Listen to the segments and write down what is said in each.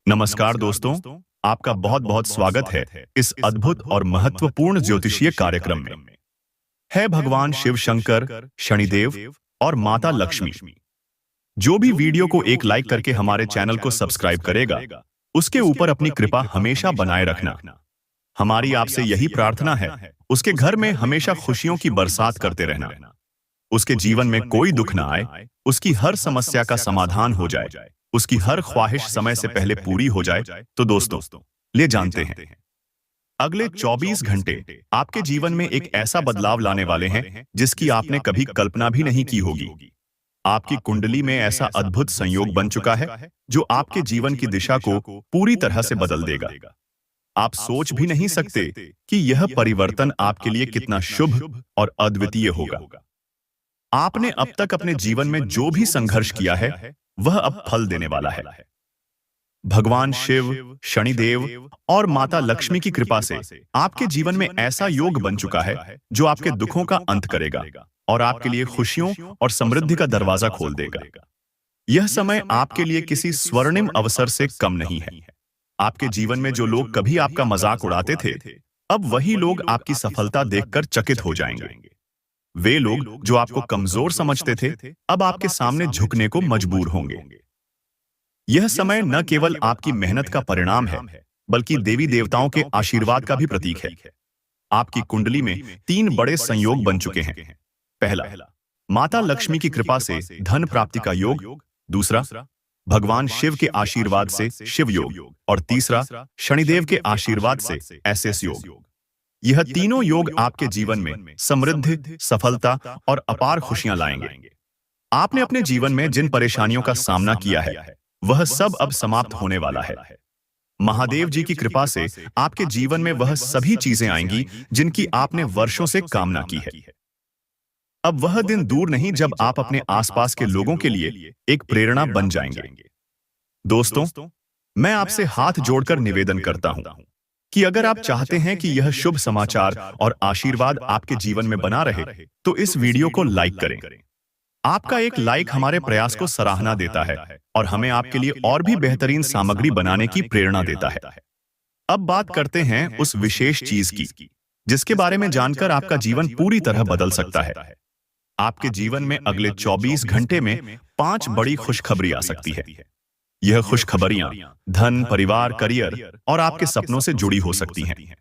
नमस्कार दोस्तों, आपका बहुत बहुत स्वागत है इस अद्भुत और महत्वपूर्ण ज्योतिषीय कार्यक्रम में। है भगवान शिव शंकर, शनिदेव और माता लक्ष्मी। जो भी वीडियो को एक लाइक करके हमारे चैनल को सब्सक्राइब करेगा, उसके ऊपर अपनी कृपा हमेशा बनाए रखना। हमारी आपसे यही प्रार्थना है, उसके घर में हमेशा खुशियों की बरसात करते रहना। उसके जीवन में कोई दुख ना आए, उसकी हर समस्या का समाधान हो जाए, उसकी हर ख्वाहिश समय से पहले पूरी हो जाए। तो दोस्तों, ले जानते हैं, अगले 24 घंटे आपके जीवन में एक ऐसा बदलाव लाने वाले हैं जिसकी आपने कभी कल्पना भी नहीं की होगी। आपकी कुंडली में ऐसा अद्भुत संयोग बन चुका है जो आपके जीवन की दिशा को पूरी तरह से बदल देगा। आप सोच भी नहीं सकते कि यह परिवर्तन आपके लिए कितना शुभ और अद्वितीय होगा। आपने अब तक अपने जीवन में जो भी संघर्ष किया है, वह अब फल देने वाला है। भगवान शिव, शनिदेव और माता लक्ष्मी की कृपा से आपके जीवन में ऐसा योग बन चुका है जो आपके दुखों का अंत करेगा और आपके लिए खुशियों और समृद्धि का दरवाजा खोल देगा। यह समय आपके लिए किसी स्वर्णिम अवसर से कम नहीं है। आपके जीवन में जो लोग कभी आपका मजाक उड़ाते थे, अब वही लोग आपकी सफलता देखकर चकित हो जाएंगे। वे लोग जो आपको कमजोर समझते थे, अब आपके सामने झुकने को मजबूर होंगे। यह समय न केवल आपकी मेहनत का परिणाम है, बल्कि देवी देवताओं के आशीर्वाद का भी प्रतीक है। आपकी कुंडली में 3 बड़े संयोग बन चुके हैं। पहला, माता लक्ष्मी की कृपा से धन प्राप्ति का योग। दूसरा, भगवान शिव के आशीर्वाद से शिव योग। और तीसरा, शनिदेव के आशीर्वाद से एसएस योग। यह तीनों योग आपके जीवन में समृद्धि, सफलता और अपार खुशियां लाएंगे। आपने अपने जीवन में जिन परेशानियों का सामना किया है, वह सब अब समाप्त होने वाला है। महादेव जी की कृपा से आपके जीवन में वह सभी चीजें आएंगी जिनकी आपने वर्षों से कामना की है। अब वह दिन दूर नहीं जब आप अपने आसपास के लोगों के लिए एक प्रेरणा बन जाएंगे। दोस्तों, मैं आपसे हाथ जोड़कर निवेदन करता हूं कि अगर आप चाहते हैं कि यह शुभ समाचार और आशीर्वाद आपके जीवन में बना रहे, तो इस वीडियो को लाइक करें। आपका एक लाइक हमारे प्रयास को सराहना देता है और हमें आपके लिए और भी बेहतरीन सामग्री बनाने की प्रेरणा देता है। अब बात करते हैं उस विशेष चीज की, जिसके बारे में जानकर आपका जीवन पूरी तरह बदल सकता है। आपके जीवन में अगले 24 घंटे में 5 बड़ी खुशखबरी आ सकती है। यह खुशखबरियां धन, परिवार, करियर और आपके सपनों से जुड़ी हो सकती हैं।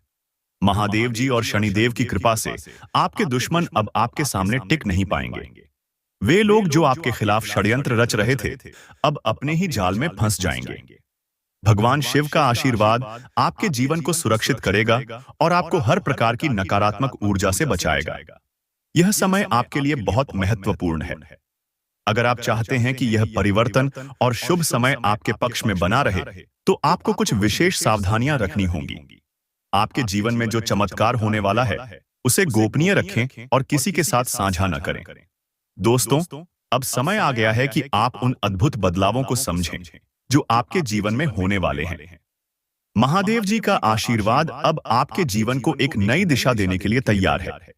महादेव जी और शनिदेव की कृपा से आपके दुश्मन अब आपके सामने टिक नहीं पाएंगे। वे लोग जो आपके खिलाफ षड्यंत्र रच रहे थे, अब अपने ही जाल में फंस जाएंगे। भगवान शिव का आशीर्वाद आपके जीवन को सुरक्षित करेगा और आपको हर प्रकार की नकारात्मक ऊर्जा से बचाएगा। यह समय आपके लिए बहुत महत्वपूर्ण है। अगर आप चाहते हैं कि यह परिवर्तन और शुभ समय आपके पक्ष में बना रहे, तो आपको कुछ विशेष सावधानियां रखनी होंगी। आपके जीवन में जो चमत्कार होने वाला है, उसे गोपनीय रखें और किसी के साथ साझा न करें। दोस्तों, अब समय आ गया है कि आप उन अद्भुत बदलावों को समझें जो आपके जीवन में होने वाले हैं। महादेव जी का आशीर्वाद अब आपके जीवन को एक नई दिशा देने के लिए तैयार है।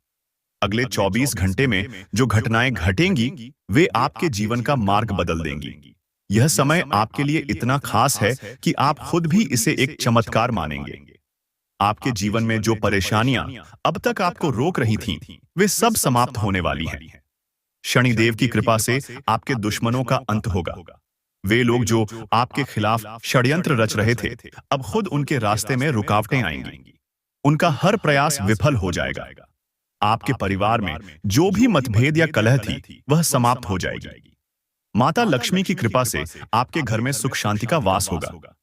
अगले 24 घंटे में जो घटनाएं घटेंगी, वे आपके जीवन का मार्ग बदल देंगी। यह समय आपके लिए इतना खास है कि आप खुद भी इसे एक चमत्कार मानेंगे। आपके जीवन में जो परेशानियां अब तक आपको रोक रही थीं, वे सब समाप्त होने वाली हैं। शनिदेव की कृपा से आपके दुश्मनों का अंत होगा। वे लोग जो आपके खिलाफ षड्यंत्र रच रहे थे, अब खुद उनके रास्ते में रुकावटें आएंगी। उनका हर प्रयास विफल हो जाएगा। आपके परिवार में जो भी मतभेद या कलह थी, वह समाप्त हो जाएगी। माता लक्ष्मी की कृपा से आपके घर में सुख शांति का वास होगा।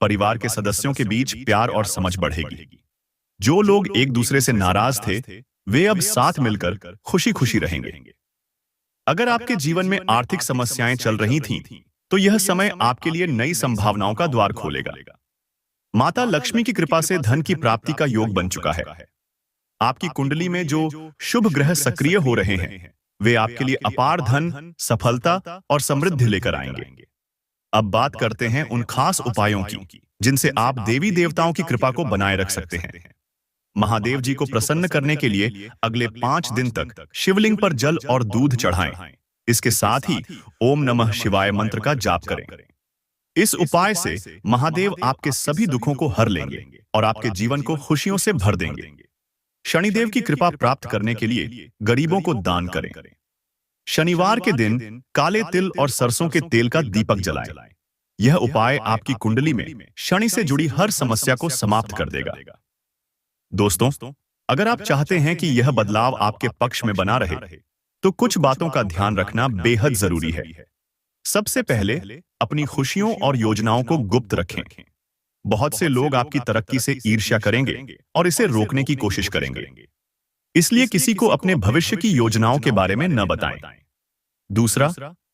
परिवार के सदस्यों के बीच प्यार और समझ बढ़ेगी। जो लोग एक दूसरे से नाराज थे, वे अब साथ मिलकर खुशी खुशी रहेंगे। अगर आपके जीवन में आर्थिक समस्याएं चल रही थीं, तो यह समय आपके लिए नई संभावनाओं का द्वार खोलेगा। माता लक्ष्मी की कृपा से धन की प्राप्ति का योग बन चुका है। आपकी कुंडली में जो शुभ ग्रह सक्रिय हो रहे हैं, वे आपके लिए अपार धन, सफलता और समृद्धि लेकर आएंगे। अब बात करते हैं उन खास उपायों की, जिनसे आप देवी देवताओं की कृपा को बनाए रख सकते हैं। महादेव जी को प्रसन्न करने के लिए अगले 5 दिन तक शिवलिंग पर जल और दूध चढ़ाएं। इसके साथ ही ओम नमः शिवाय मंत्र का जाप करें। इस उपाय से महादेव आपके सभी दुखों को हर लेंगे और आपके जीवन को खुशियों से भर देंगे। शनिदेव की कृपा प्राप्त करने के लिए गरीबों को दान करें। शनिवार के दिन काले तिल और सरसों के तेल का दीपक जलाएं। यह उपाय आपकी कुंडली में शनि से जुड़ी हर समस्या को समाप्त कर देगा। दोस्तों, अगर आप चाहते हैं कि यह बदलाव आपके पक्ष में बना रहे, तो कुछ बातों का ध्यान रखना बेहद जरूरी है। सबसे पहले अपनी खुशियों और योजनाओं को गुप्त रखें। बहुत से लोग आपकी तरक्की से ईर्ष्या करेंगे और इसे रोकने की कोशिश करेंगे, इसलिए किसी को अपने भविष्य की योजनाओं के बारे में न बताएं। दूसरा,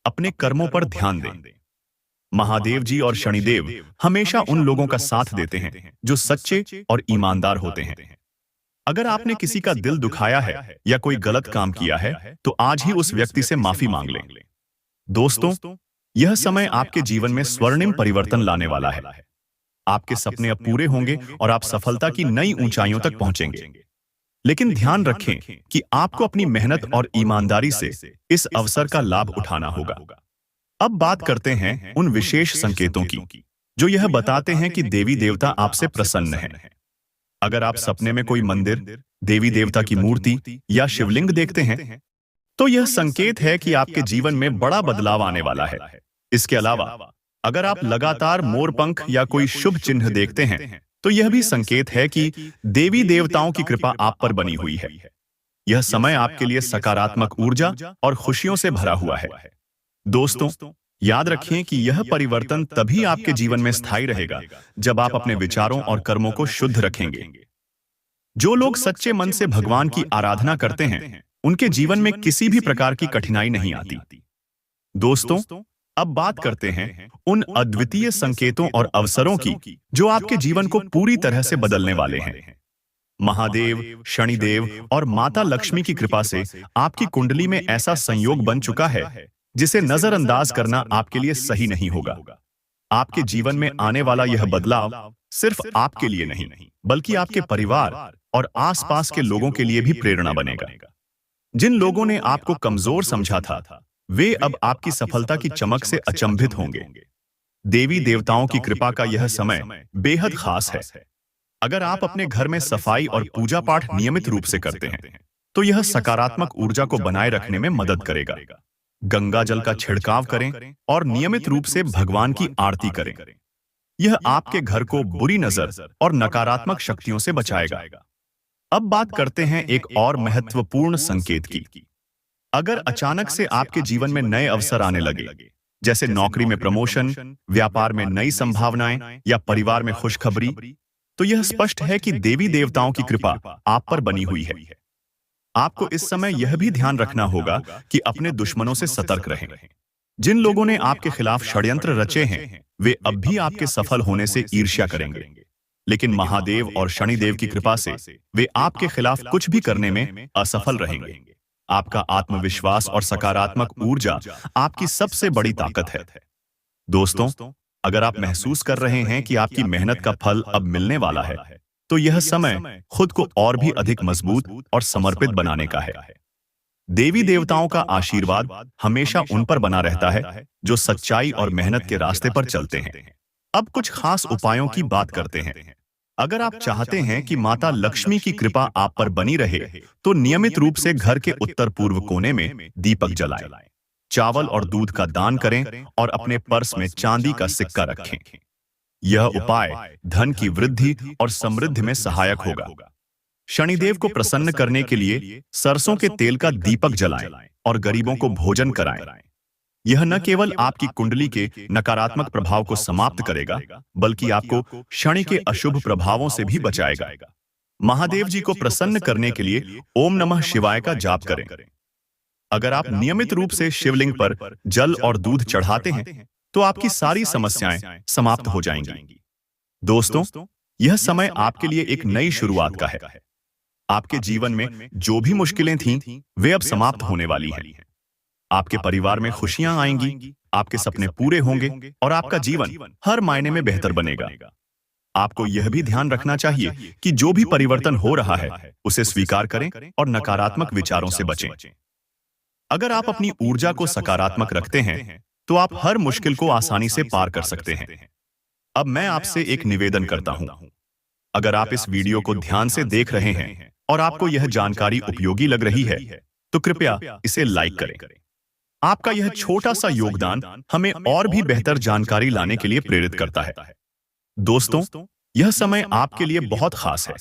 अपने कर्मों पर ध्यान दें। महादेव जी और शनिदेव हमेशा उन लोगों का साथ देते हैं जो सच्चे और ईमानदार होते हैं। अगर आपने किसी का दिल दुखाया है या कोई गलत काम किया है, तो आज ही उस व्यक्ति से माफी मांग लें। दोस्तों, यह समय आपके जीवन में स्वर्णिम परिवर्तन लाने वाला है। आपके सपने अब पूरे होंगे और आप सफलता की नई ऊंचाइयों तक पहुंचेंगे। लेकिन ध्यान रखें कि आपको अपनी मेहनत और ईमानदारी से इस अवसर का लाभ उठाना होगा। अब बात करते हैं उन विशेष संकेतों की जो यह बताते हैं कि देवी देवता आपसे प्रसन्न हैं। अगर आप सपने में कोई मंदिर, देवी देवता की मूर्ति या शिवलिंग देखते हैं, तो यह संकेत है कि आपके जीवन में बड़ा बदलाव आने वाला है। इसके अलावा अगर आप लगातार मोरपंख या कोई शुभ चिन्ह देखते हैं, तो यह भी संकेत है कि देवी देवताओं की कृपा आप पर बनी हुई है। यह समय आपके लिए सकारात्मक ऊर्जा और खुशियों से भरा हुआ है। दोस्तों, याद रखें कि यह परिवर्तन तभी आपके जीवन में स्थायी रहेगा जब आप अपने विचारों और कर्मों को शुद्ध रखेंगे। जो लोग सच्चे मन से भगवान की आराधना करते हैं, उनके जीवन में किसी भी प्रकार की कठिनाई नहीं आती। दोस्तों, अब बात करते हैं उन अद्वितीय संकेतों और अवसरों की जो आपके जीवन को पूरी तरह से बदलने वाले हैं। महादेव, शनिदेव और माता लक्ष्मी की कृपा से आपकी कुंडली में ऐसा संयोग बन चुका है जिसे नजरअंदाज करना आपके लिए सही नहीं होगा। आपके जीवन में आने वाला यह बदलाव सिर्फ आपके लिए नहीं, बल्कि आपके परिवार और आसपास के लोगों के लिए भी प्रेरणा बनेगा। जिन लोगों ने आपको कमजोर समझा था, वे अब आपकी सफलता की चमक से अचंभित होंगे। देवी देवताओं की कृपा का यह समय बेहद खास है। अगर आप अपने घर में सफाई और पूजा पाठ नियमित रूप से करते हैं, तो यह सकारात्मक ऊर्जा को बनाए रखने में मदद करेगा। गंगा जल का छिड़काव करें और नियमित रूप से भगवान की आरती करें। यह आपके घर को बुरी नजर और नकारात्मक शक्तियों से बचाएगा। अब बात करते हैं एक और महत्वपूर्ण संकेत की। अगर अचानक से आपके जीवन में नए अवसर आने लगे, जैसे नौकरी में प्रमोशन, व्यापार में नई संभावनाएं या परिवार में खुशखबरी, तो यह स्पष्ट है कि देवी देवताओं की कृपा आप पर बनी हुई है। आपको इस समय यह भी ध्यान रखना होगा कि अपने दुश्मनों से सतर्क रहें। जिन लोगों ने आपके खिलाफ षड्यंत्र रचे हैं, वे अब भी आपके सफल होने से ईर्ष्या करेंगे। लेकिन महादेव और शनिदेव की कृपा से वे आपके खिलाफ कुछ भी करने में असफल रहेंगे। आपका आत्मविश्वास और सकारात्मक ऊर्जा आपकी सबसे बड़ी ताकत है। दोस्तों, अगर आप महसूस कर रहे हैं कि आपकी मेहनत का फल अब मिलने वाला है, तो यह समय खुद को और भी अधिक मजबूत और समर्पित बनाने का है। देवी देवताओं का आशीर्वाद हमेशा उन पर बना रहता है जो सच्चाई और मेहनत के रास्ते पर चलते हैं। अब कुछ खास उपायों की बात करते हैं। अगर आप चाहते हैं कि माता लक्ष्मी की कृपा आप पर बनी रहे, तो नियमित रूप से घर के उत्तर पूर्व कोने में दीपक जलाएं, चावल और दूध का दान करें और अपने पर्स में चांदी का सिक्का रखें। यह उपाय धन की वृद्धि और समृद्धि में सहायक होगा। शनिदेव को प्रसन्न करने के लिए सरसों के तेल का दीपक जलाएं और गरीबों को भोजन कराएं। यह न केवल आपकी कुंडली के नकारात्मक प्रभाव को समाप्त करेगा, बल्कि आपको शनि के अशुभ प्रभावों से भी बचाएगा। महादेव जी को प्रसन्न करने के लिए ओम नमः शिवाय का जाप करें। अगर आप नियमित रूप से शिवलिंग पर जल और दूध चढ़ाते हैं, तो आपकी सारी समस्याएं समाप्त हो जाएंगी। दोस्तों, यह समय आपके लिए एक नई शुरुआत का है। आपके जीवन में जो भी मुश्किलें थीं, वे अब समाप्त होने वाली हैं। आपके परिवार में खुशियां आएंगी, आपके सपने पूरे होंगे और आपका जीवन हर मायने में बेहतर बनेगा। आपको यह भी ध्यान रखना चाहिए कि जो भी परिवर्तन हो रहा है, उसे स्वीकार करें और नकारात्मक विचारों से बचें। अगर आप अपनी ऊर्जा को सकारात्मक रखते हैं, तो आप हर मुश्किल को आसानी से पार कर सकते हैं। अब मैं आपसे एक निवेदन करता हूं। अगर आप इस वीडियो को ध्यान से देख रहे हैं और आपको यह जानकारी उपयोगी लग रही है, तो कृपया इसे लाइक करें। आपका यह छोटा सा योगदान हमें और भी बेहतर जानकारी लाने के लिए प्रेरित करता है। दोस्तों, यह समय आपके लिए बहुत खास है।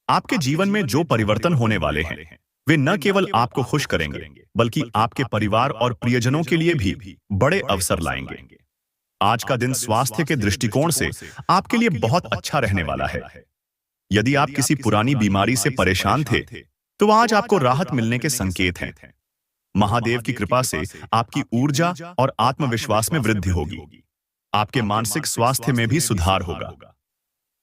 आपके जीवन में जो परिवर्तन होने वाले हैं, वे न केवल आपको खुश करेंगे, बल्कि आपके परिवार और प्रियजनों के लिए भी बड़े अवसर लाएंगे। आज का दिन स्वास्थ्य के दृष्टिकोण से आपके लिए बहुत अच्छा रहने वाला है। यदि आप किसी पुरानी बीमारी से परेशान थे, तो आज आपको राहत मिलने के संकेत हैं। महादेव की कृपा से आपकी ऊर्जा और आत्मविश्वास में वृद्धि होगी। आपके मानसिक स्वास्थ्य में भी सुधार होगा।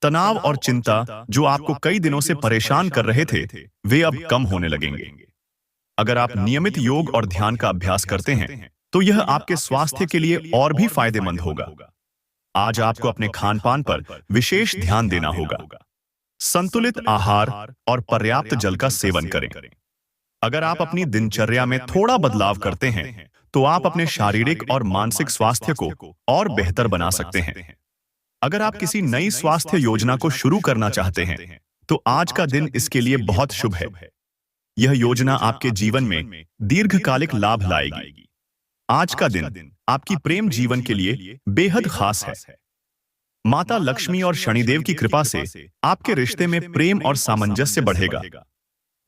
तनाव और चिंता जो आपको कई दिनों से परेशान कर रहे थे, वे अब कम होने लगेंगे। अगर आप नियमित योग और ध्यान का अभ्यास करते हैं, तो यह आपके स्वास्थ्य के लिए और भी फायदेमंद होगा। आज आपको अपने खान-पान पर विशेष ध्यान देना होगा। संतुलित आहार और पर्याप्त जल का सेवन करें। अगर आप अपनी दिनचर्या में थोड़ा बदलाव करते हैं, तो आप अपने शारीरिक और मानसिक स्वास्थ्य को और बेहतर बना सकते हैं। अगर आप किसी नई स्वास्थ्य योजना को शुरू करना चाहते हैं, तो आज का दिन इसके लिए बहुत शुभ है। यह योजना आपके जीवन में दीर्घकालिक लाभ लाएगी। आज का दिन आपकी प्रेम जीवन के लिए बेहद खास है। माता लक्ष्मी और शनिदेव की कृपा से आपके रिश्ते में प्रेम और सामंजस्य बढ़ेगा।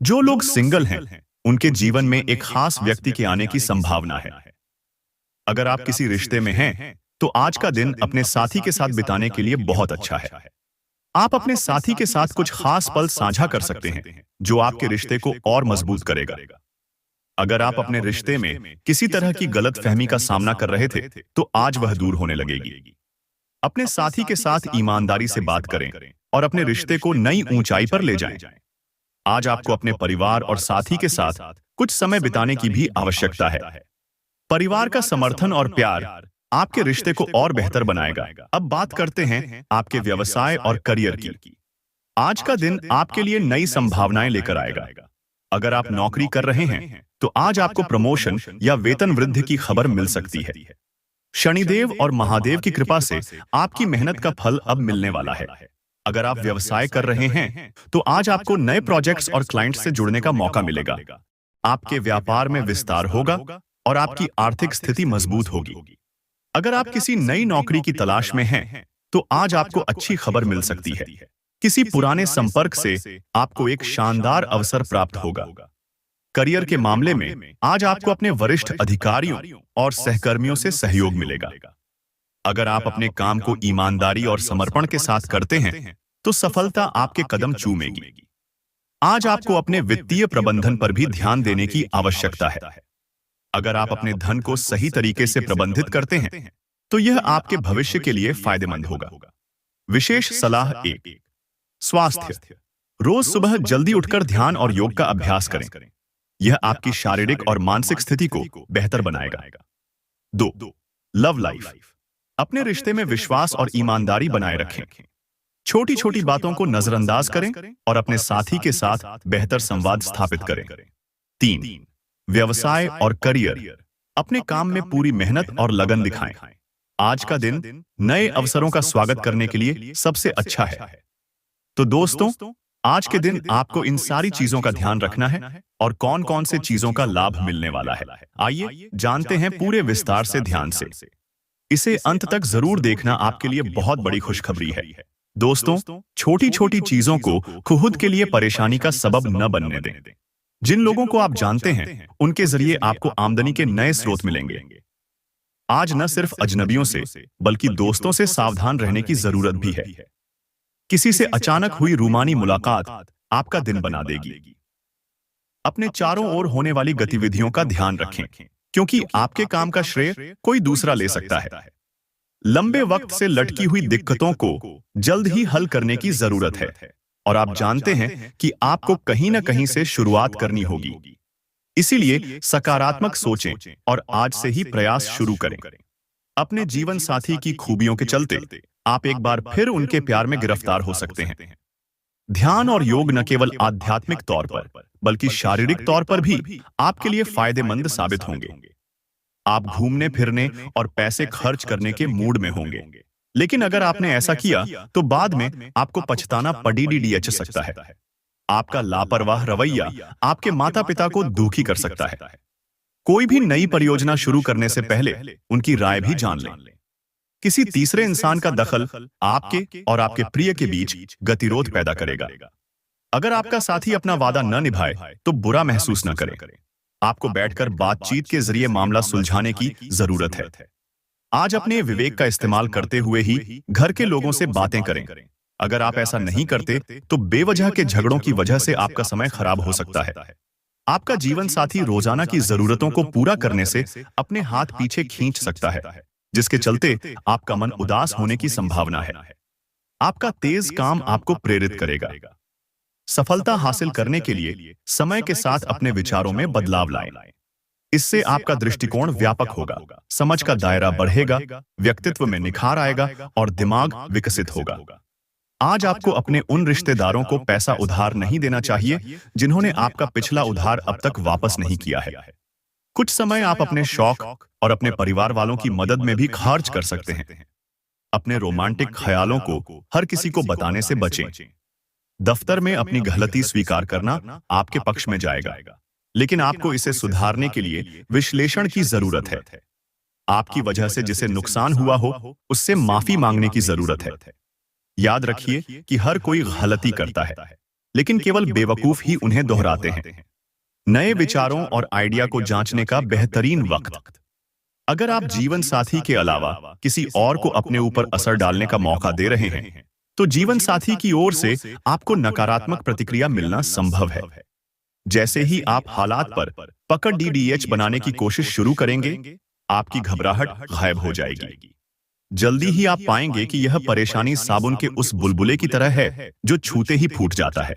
जो लोग सिंगल हैं, उनके जीवन में एक खास व्यक्ति के आने की संभावना है। अगर आप किसी रिश्ते में हैं, तो आज का दिन अपने साथी के साथ बिताने के लिए बहुत अच्छा है। आप अपने साथी के साथ कुछ खास पल साझा कर सकते हैं, जो आपके रिश्ते को और मजबूत करेगा। अगर आप अपने रिश्ते में किसी तरह की गलतफहमी का सामना कर रहे थे, तो आज वह दूर होने लगेगी। अपने साथी के साथ ईमानदारी से बात करें और अपने रिश्ते को नई ऊंचाई पर ले जाएं। आज आपको अपने परिवार और साथी के साथ कुछ समय बिताने की भी आवश्यकता है। परिवार का समर्थन और प्यार आपके रिश्ते को और बेहतर बनाएगा। अब बात करते हैं आपके व्यवसाय और करियर की। आज का दिन आपके लिए नई संभावनाएं लेकर आएगा। अगर आप नौकरी कर रहे हैं, तो आज आपको प्रमोशन या वेतन वृद्धि की खबर मिल सकती है। शनिदेव और महादेव की कृपा से आपकी मेहनत का फल अब मिलने वाला है। अगर आप व्यवसाय कर रहे हैं, तो आज आपको नए प्रोजेक्ट्स और क्लाइंट से जुड़ने का मौका मिलेगा। आपके व्यापार में विस्तार होगा और आपकी आर्थिक स्थिति मजबूत होगी। अगर आप किसी नई नौकरी की तलाश में हैं, तो आज आपको अच्छी खबर मिल सकती है। किसी पुराने संपर्क से आपको एक शानदार अवसर प्राप्त होगा। करियर के मामले में आज आपको अपने वरिष्ठ अधिकारियों और सहकर्मियों से सहयोग मिलेगा। अगर आप अपने काम को ईमानदारी और समर्पण के साथ करते हैं, तो सफलता आपके कदम चूमेगी। आज आपको अपने वित्तीय प्रबंधन पर भी ध्यान देने की आवश्यकता है। अगर आप अपने धन को सही तरीके से प्रबंधित करते हैं, तो यह आपके भविष्य के लिए फायदेमंद होगा। विशेष सलाह 1, स्वास्थ्य। रोज सुबह जल्दी उठकर ध्यान और योग का अभ्यास करें। यह आपकी शारीरिक और मानसिक स्थिति को बेहतर बनाएगा। 2, लव लाइफ। अपने रिश्ते में विश्वास और ईमानदारी बनाए रखें। छोटी छोटी बातों को नजरअंदाज करें और अपने साथी के साथ बेहतर संवाद स्थापित करें। 3, व्यवसाय और करियर। अपने काम में पूरी मेहनत और लगन दिखाएं। आज का दिन नए अवसरों का स्वागत करने के लिए सबसे अच्छा है। तो दोस्तों, आज के दिन आपको इन सारी चीजों का ध्यान रखना है और कौन कौन से चीजों का लाभ मिलने वाला है। आइए जानते हैं पूरे विस्तार से, ध्यान से। इसे अंत तक जरूर देखना, आपके लिए बहुत बड़ी खुशखबरी है। दोस्तों, छोटी छोटी चीजों को खुद के लिए परेशानी का सबब न बनने दें। जिन लोगों को आप जानते हैं, उनके जरिए आपको आमदनी के नए स्रोत मिलेंगे। आज न सिर्फ अजनबियों से, बल्कि दोस्तों से सावधान रहने की जरूरत भी है। किसी से अचानक हुई रूमानी मुलाकात आपका दिन बना देगी। अपने चारों ओर होने वाली गतिविधियों का ध्यान रखें, क्योंकि आपके काम का श्रेय कोई दूसरा ले सकता है। लंबे वक्त से लटकी हुई दिक्कतों को जल्द ही हल करने की जरूरत है, और आप जानते हैं कि आपको कहीं न कहीं से शुरुआत करनी होगी। इसीलिए सकारात्मक सोचें और आज से ही प्रयास शुरू करें। अपने जीवन साथी की खूबियों के चलते आप एक बार फिर उनके प्यार में गिरफ्तार हो सकते हैं। ध्यान और योग न केवल आध्यात्मिक तौर पर, बल्कि शारीरिक तौर पर भी आपके लिए फायदेमंद साबित होंगे। आप घूमने फिरने और पैसे खर्च करने के मूड में होंगे। लेकिन अगर आपने ऐसा किया तो बाद में आपको पछताना पड़ीडीडीएच सकता है। आपका लापरवाह रवैया आपके माता पिता को दुखी कर सकता है। कोई भी नई परियोजना शुरू करने से पहले उनकी राय भी जान लें। किसी तीसरे इंसान का दखल आपके और आपके प्रिय के बीच गतिरोध पैदा करेगा। अगर आपका साथी अपना वादा न निभाए तो बुरा महसूस न करें। आपको बैठकर बातचीत के जरिए मामला सुलझाने की जरूरत है। आज अपने विवेक का इस्तेमाल करते हुए ही घर के लोगों से बातें करें। अगर आप ऐसा नहीं करते तो बेवजह के झगड़ों की वजह से आपका समय खराब हो सकता है। आपका जीवन साथी रोजाना की जरूरतों को पूरा करने से अपने हाथ पीछे खींच सकता है, जिसके चलते आपका मन उदास होने की संभावना है। आपका तेज काम आपको प्रेरित करेगा। सफलता हासिल करने के लिए समय के साथ अपने विचारों में बदलाव लाएं। इससे आपका दृष्टिकोण व्यापक होगा, समझ का दायरा बढ़ेगा, व्यक्तित्व में निखार आएगा और दिमाग विकसित होगा। आज आपको अपने उन रिश्तेदारों को पैसा उधार नहीं देना चाहिए जिन्होंने आपका पिछला उधार अब तक वापस नहीं किया है। कुछ समय आप अपने शौक और अपने परिवार वालों की मदद में भी खर्च कर सकते हैं। अपने रोमांटिक ख्यालों को हर किसी को बताने से बचें। दफ्तर में अपनी गलती स्वीकार करना आपके पक्ष में जाएगा, लेकिन आपको इसे सुधारने के लिए विश्लेषण की जरूरत है। आपकी वजह से जिसे नुकसान हुआ हो उससे माफी मांगने की जरूरत है। याद रखिए कि हर कोई गलती करता है, लेकिन केवल बेवकूफ ही उन्हें दोहराते हैं। नए विचारों और आइडिया को जांचने का बेहतरीन वक्त। अगर आप जीवन साथी के अलावा किसी और को अपने ऊपर असर डालने का मौका दे रहे हैं तो जीवन साथी की ओर से आपको नकारात्मक प्रतिक्रिया मिलना संभव है। जैसे ही आप हालात पर पकड़ डीडीएच बनाने की कोशिश शुरू करेंगे, आपकी घबराहट गायब हो जाएगी। जल्दी ही आप पाएंगे कि यह परेशानी साबुन के उस बुलबुले की तरह है जो छूते ही फूट जाता है।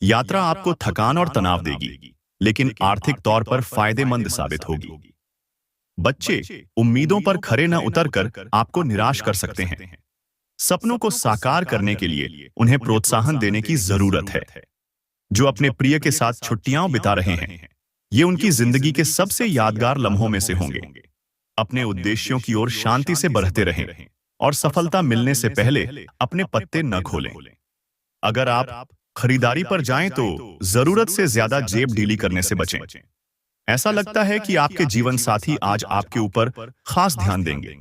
यात्रा आपको थकान और तनाव देगी, लेकिन आर्थिक तौर पर फायदेमंद साबित होगी। बच्चे उम्मीदों पर खरे न उतरकर आपको निराश कर सकते हैं। सपनों को साकार करने के लिए उन्हें प्रोत्साहन देने की जरूरत है। जो अपने प्रिय के साथ छुट्टियां बिता रहे हैं, ये उनकी जिंदगी के सबसे यादगार लम्हों में से होंगे। अपने उद्देश्यों की ओर शांति से बढ़ते रहें और सफलता मिलने से पहले अपने पत्ते न खोलें। अगर आप खरीदारी पर जाएं तो जरूरत से ज्यादा जेब ढीली करने से बचें। ऐसा लगता है कि आपके जीवन साथी आज आपके ऊपर खास ध्यान देंगे।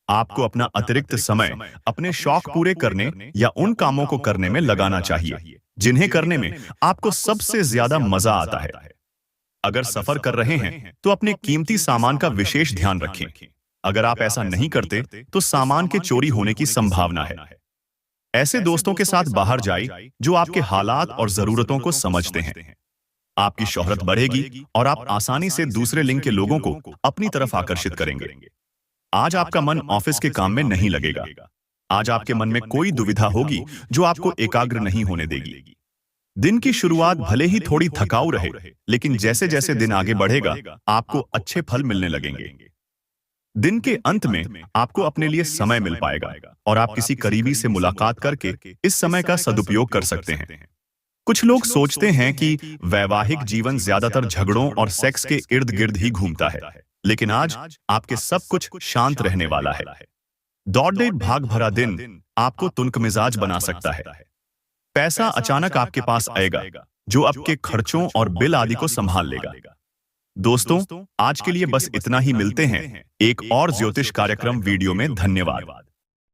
आपको अपना अतिरिक्त समय अपने शौक पूरे करने या उन कामों को करने में लगाना चाहिए जिन्हें करने में आपको सबसे ज्यादा मजा आता है। अगर सफर कर रहे हैं तो अपने कीमती सामान का विशेष ध्यान रखें। अगर आप ऐसा नहीं करते तो सामान के चोरी होने की संभावना है। ऐसे दोस्तों के साथ बाहर जाइए जो आपके हालात और जरूरतों को समझते हैं। आपकी शोहरत बढ़ेगी और आप आसानी से दूसरे लिंग के लोगों को अपनी तरफ आकर्षित करेंगे। आज आपका मन ऑफिस के काम में नहीं लगेगा। आज आपके मन में कोई दुविधा होगी जो आपको एकाग्र नहीं होने देगी। दिन की शुरुआत भले ही थोड़ी थकाऊ रहे, लेकिन जैसे जैसे दिन आगे बढ़ेगा आपको अच्छे फल मिलने लगेंगे। दिन के अंत में आपको अपने लिए समय मिल पाएगा और आप किसी करीबी से मुलाकात करके इस समय का सदुपयोग कर सकते हैं। कुछ लोग सोचते हैं कि वैवाहिक जीवन ज्यादातर झगड़ों और सेक्स के इर्द गिर्द ही घूमता है, लेकिन आज आपके सब कुछ शांत रहने वाला है। दौड़ भाग भरा दिन आपको तुनक मिजाज बना सकता है। पैसा अचानक आपके पास आएगा जो आपके खर्चों और बिल आदि को संभाल लेगा। दोस्तों, आज के लिए बस इतना ही। मिलते हैं एक और ज्योतिष कार्यक्रम वीडियो में। धन्यवाद।